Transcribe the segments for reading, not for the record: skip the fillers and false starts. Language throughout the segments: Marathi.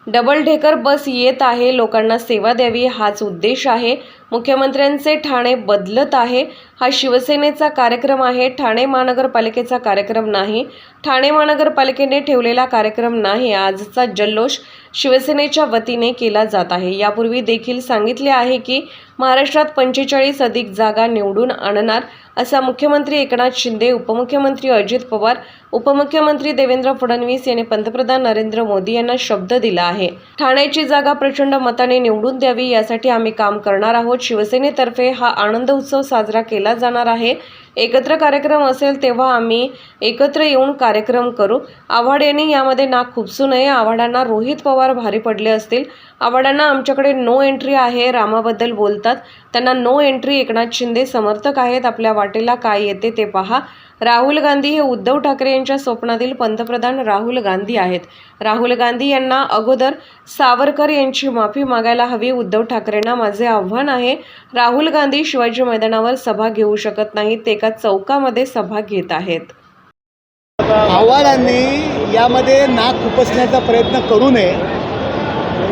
डबल ढेकर बस येत आहे, लोकांना सेवा द्यावी हाच उद्देश आहे। मुख्यमंत्र्यांचे ठाणे बदलत आहे, हा शिवसेनेचा कार्यक्रम आहे, ठाणे महानगरपालिकेचा कार्यक्रम नाही, ठाणे महानगरपालिकेने ठेवलेला कार्यक्रम नाही। आजचा जल्लोष शिवसेनेच्या वतीने केला जात आहे। यापूर्वी देखील सांगितले आहे की महाराष्ट्रात 45 अधिक जागा निवडून आणणार असा मुख्यमंत्री एकनाथ शिंदे, उपमुख्यमंत्री अजित पवार, उपमुख्यमंत्री देवेंद्र फडणवीस यांनी पंतप्रधान नरेंद्र मोदी यांना शब्द दिला आहे। ठाण्याची जागा प्रचंड मताने निवडून द्यावी यासाठी आम्ही काम करणार आहोत। शिवसेनेतर्फे हा आनंद उत्सव साजरा केला जाणार आहे। एकत्र कार्यक्रम असेल तेव्हा आम्ही एकत्र येऊन कार्यक्रम करू। आव्हाड यांनी यामध्ये नाक खुपसू नये। आव्हाडांना रोहित पवार भारी पडले असतील। आव्हाडांना आमच्याकडे नो एंट्री आहे। रामाबद्दल बोलतात, त्यांना नो एंट्री। एकनाथ शिंदे समर्थक आहेत, आपल्या वाटेला काय येते ते पहा। राहुल गांधी हे उद्धव ठाकरे यांच्या स्वप्नातील पंतप्रधान राहुल गांधी आहेत। राहुल गांधी यांना अगोदर सावरकर यांची माफी मागायला हवी। उद्धव ठाकरेंना माझे आव्हान आहे, राहुल गांधी शिवाजी मैदानावर सभा घेऊ शकत नाहीत, ते एका चौकामध्ये सभा घेत आहेत। आव्हाडांनी यामध्ये नाक खुपसण्याचा प्रयत्न करू नये।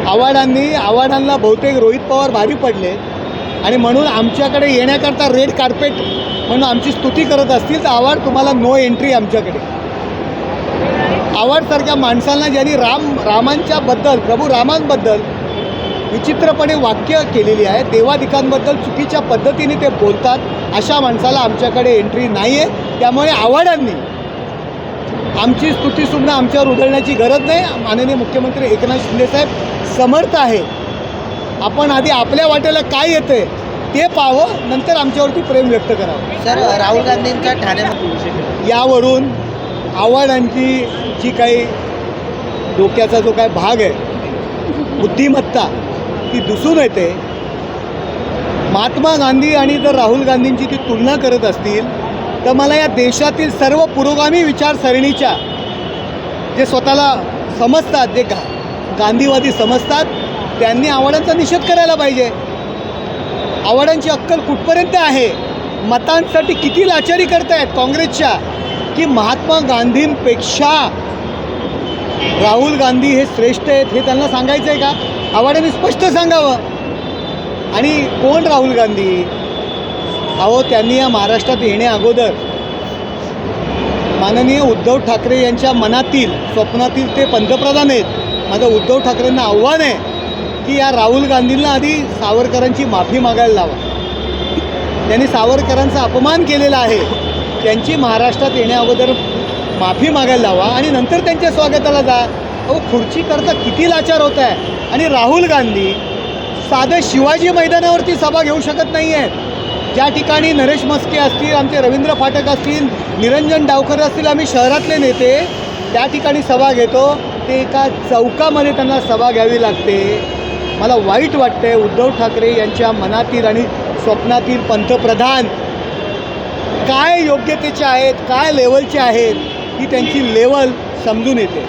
आव्हाडांना बहुतेक रोहित पवार भारी पडले आणि म्हणून आमच्याकडे येण्याकरता रेड कार्पेट म्हणून आमची स्तुती करत असतील तर आव्हाड तुम्हाला नो एंट्री आमच्याकडे। आव्हाडसारख्या माणसांना ज्यांनी रामांच्या बद्दल, प्रभू रामांबद्दल विचित्रपणे वाक्य केलेली आहे, देवादिकांबद्दल चुकीच्या पद्धतीने ते बोलतात, अशा माणसाला आमच्याकडे एंट्री नाही आहे। त्यामुळे आव्हाडांनी आमची स्तुतीसुद्धा आमच्यावर उधळण्याची गरज नाही। माननीय मुख्यमंत्री एकनाथ शिंदेसाहेब समर्थ आहे। आपण आधी आपल्या वाटेला काय येतंय ते पाहावं, नंतर आमच्यावरती प्रेम व्यक्त करावं। सर, राहुल गांधींचा ठाण्यामध्ये यावरून आव्हाडांची जी काही डोक्याचा जो काय भाग आहे, बुद्धिमत्ता, ती दिसून येते। महात्मा गांधी आणि जर राहुल गांधींची ती तुलना करत असतील तर मला या देशातील सर्व पुरोगामी विचारसरणीच्या जे स्वतःला समजतात, जे गांधीवादी समजतात, त्यांनी आव्हाडांचा निषेध करायला पाहिजे। आव्हाडांची अक्कल कुठपर्यंत आहे, मतांसाठी किती लाचारी करतायत काँग्रेसच्या, की महात्मा गांधींपेक्षा राहुल गांधी हे श्रेष्ठ आहेत हे त्यांना सांगायचं आहे का? आव्हाडांनी स्पष्ट सांगावं। आणि कोण राहुल गांधी? अहो, त्यांनी या महाराष्ट्रात येण्या अगोदर माननीय उद्धव ठाकरे यांच्या मनातील, स्वप्नातील ते पंतप्रधान आहेत। माझं उद्धव ठाकरेंना आव्हान आहे की या राहुल गांधींना आधी सावरकरांची माफी मागायला लावा। त्यांनी सावरकरांचा अपमान केलेला आहे, त्यांची महाराष्ट्रात येण्या अगोदर माफी मागायला लावा आणि नंतर त्यांच्या स्वागताला जा। अहो, खुर्चीकरता किती लाचार होत आहे। आणि राहुल गांधी साधं शिवाजी मैदानावरती सभा घेऊ शकत नाही आहेत। ज्या ठिकाणी नरेश मस्के असतील, आमचे रवींद्र फाटक असतील, निरंजन डावकर असतील, आम्ही शहरातले नेते त्या ठिकाणी सभा घेतो, ते एका चौकामध्ये त्यांना सभा घ्यावी लागते। मला वाईट वाटतंय, उद्धव ठाकरे यांच्या मनातील आणि स्वप्नातील पंतप्रधान काय योग्यतेचे आहेत, काय लेवलचे आहेत, ही त्यांची लेवल समजून येते।